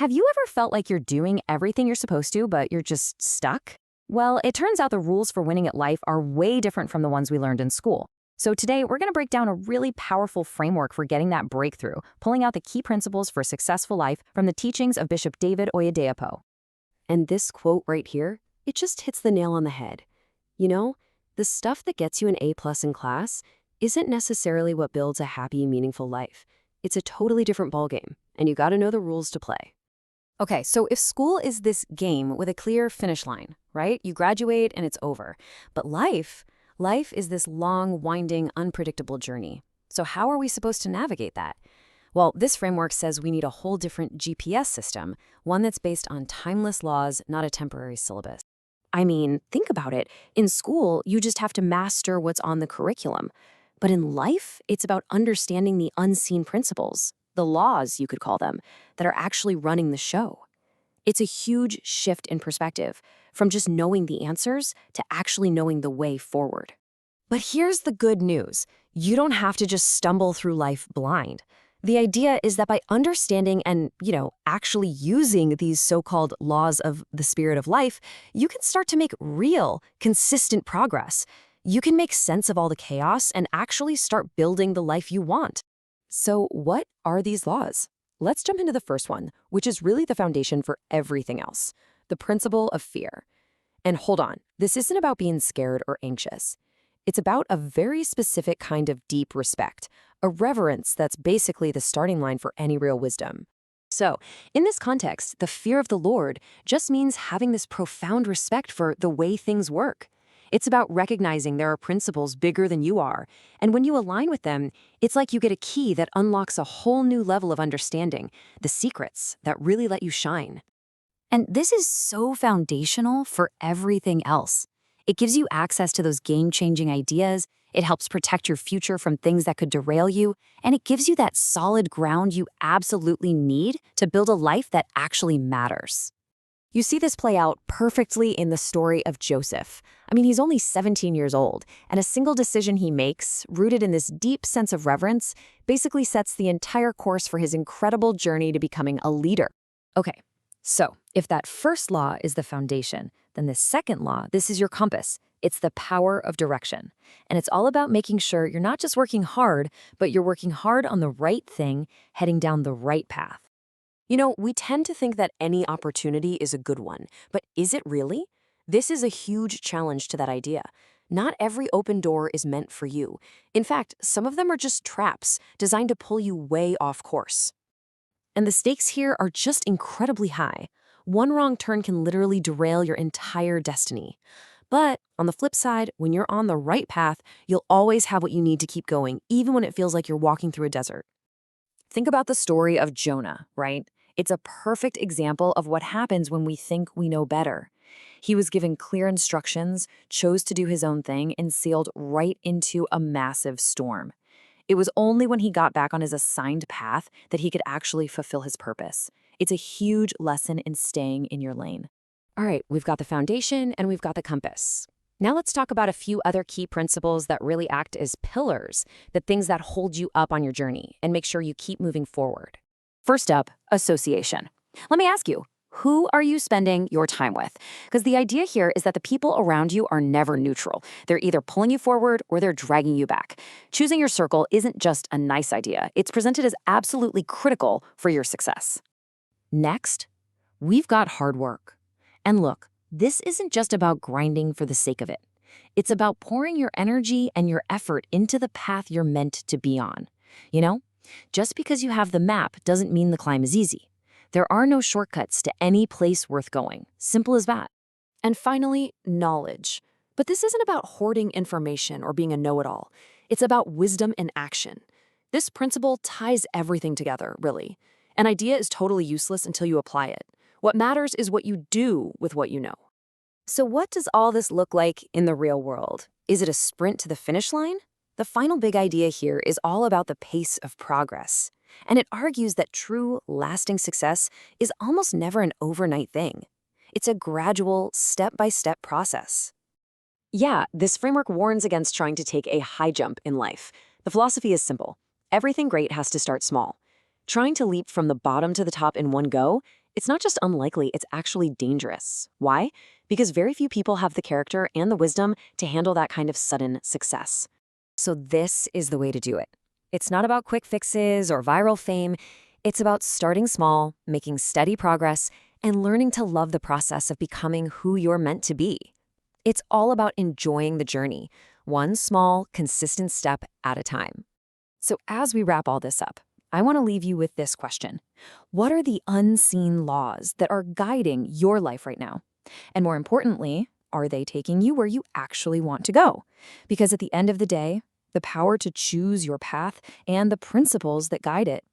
Have you ever felt like you're doing everything you're supposed to, but you're just stuck? Well, it turns out the rules for winning at life are way different from the ones we learned in school. So today, we're going to break down a really powerful framework for getting that breakthrough, pulling out the key principles for a successful life from the teachings of Bishop David Oyedepo. And this quote right here, it just hits the nail on the head. You know, the stuff that gets you an A+ in class isn't necessarily what builds a happy, meaningful life. It's a totally different ballgame, and you gotta know the rules to play. Okay, so if school is this game with a clear finish line, right? You graduate and it's over. But life is this long, winding, unpredictable journey. So how are we supposed to navigate that? Well, this framework says we need a whole different GPS system, one that's based on timeless laws, not a temporary syllabus. I mean, think about it. In school, you just have to master what's on the curriculum. But in life, it's about understanding the unseen principles, the laws, you could call them, that are actually running the show. It's a huge shift in perspective, from just knowing the answers to actually knowing the way forward. But here's the good news. You don't have to just stumble through life blind. The idea is that by understanding and, actually using these so-called laws of the spirit of life, you can start to make real, consistent progress. You can make sense of all the chaos and actually start building the life you want. So what are these laws? Let's jump into the first one, which is really the foundation for everything else, the principle of fear. And hold on, this isn't about being scared or anxious. It's about a very specific kind of deep respect, a reverence that's basically the starting line for any real wisdom. So, in this context, the fear of the Lord just means having this profound respect for the way things work. It's about recognizing there are principles bigger than you are, and when you align with them, it's like you get a key that unlocks a whole new level of understanding, the secrets that really let you shine. And this is so foundational for everything else. It gives you access to those game-changing ideas, it helps protect your future from things that could derail you, and it gives you that solid ground you absolutely need to build a life that actually matters. You see this play out perfectly in the story of Joseph. I mean, he's only 17 years old, and a single decision he makes, rooted in this deep sense of reverence, basically sets the entire course for his incredible journey to becoming a leader. Okay, so if that first law is the foundation, then the second law, this is your compass. It's the power of direction. And it's all about making sure you're not just working hard, but you're working hard on the right thing, heading down the right path. We tend to think that any opportunity is a good one, but is it really? This is a huge challenge to that idea. Not every open door is meant for you. In fact, some of them are just traps designed to pull you way off course. And the stakes here are just incredibly high. One wrong turn can literally derail your entire destiny. But on the flip side, when you're on the right path, you'll always have what you need to keep going, even when it feels like you're walking through a desert. Think about the story of Jonah, right? It's a perfect example of what happens when we think we know better. He was given clear instructions, chose to do his own thing, and sailed right into a massive storm. It was only when he got back on his assigned path that he could actually fulfill his purpose. It's a huge lesson in staying in your lane. All right, we've got the foundation and we've got the compass. Now let's talk about a few other key principles that really act as pillars, the things that hold you up on your journey and make sure you keep moving forward. First up, association. Let me ask you, who are you spending your time with? Because the idea here is that the people around you are never neutral. They're either pulling you forward or they're dragging you back. Choosing your circle isn't just a nice idea. It's presented as absolutely critical for your success. Next, we've got hard work. And look, this isn't just about grinding for the sake of it. It's about pouring your energy and your effort into the path you're meant to be on. Just because you have the map doesn't mean the climb is easy. There are no shortcuts to any place worth going. Simple as that. And finally, knowledge. But this isn't about hoarding information or being a know-it-all. It's about wisdom in action. This principle ties everything together, really. An idea is totally useless until you apply it. What matters is what you do with what you know. So what does all this look like in the real world? Is it a sprint to the finish line? The final big idea here is all about the pace of progress. And it argues that true, lasting success is almost never an overnight thing. It's a gradual, step-by-step process. Yeah, this framework warns against trying to take a high jump in life. The philosophy is simple. Everything great has to start small. Trying to leap from the bottom to the top in one go, It's not just unlikely, it's actually dangerous. Why? Because very few people have the character and the wisdom to handle that kind of sudden success. So this is the way to do it. It's not about quick fixes or viral fame. It's about starting small, making steady progress, and learning to love the process of becoming who you're meant to be. It's all about enjoying the journey, one small, consistent step at a time. So as we wrap all this up, I want to leave you with this question. What are the unseen laws that are guiding your life right now? And more importantly, are they taking you where you actually want to go? Because at the end of the day, the power to choose your path and the principles that guide it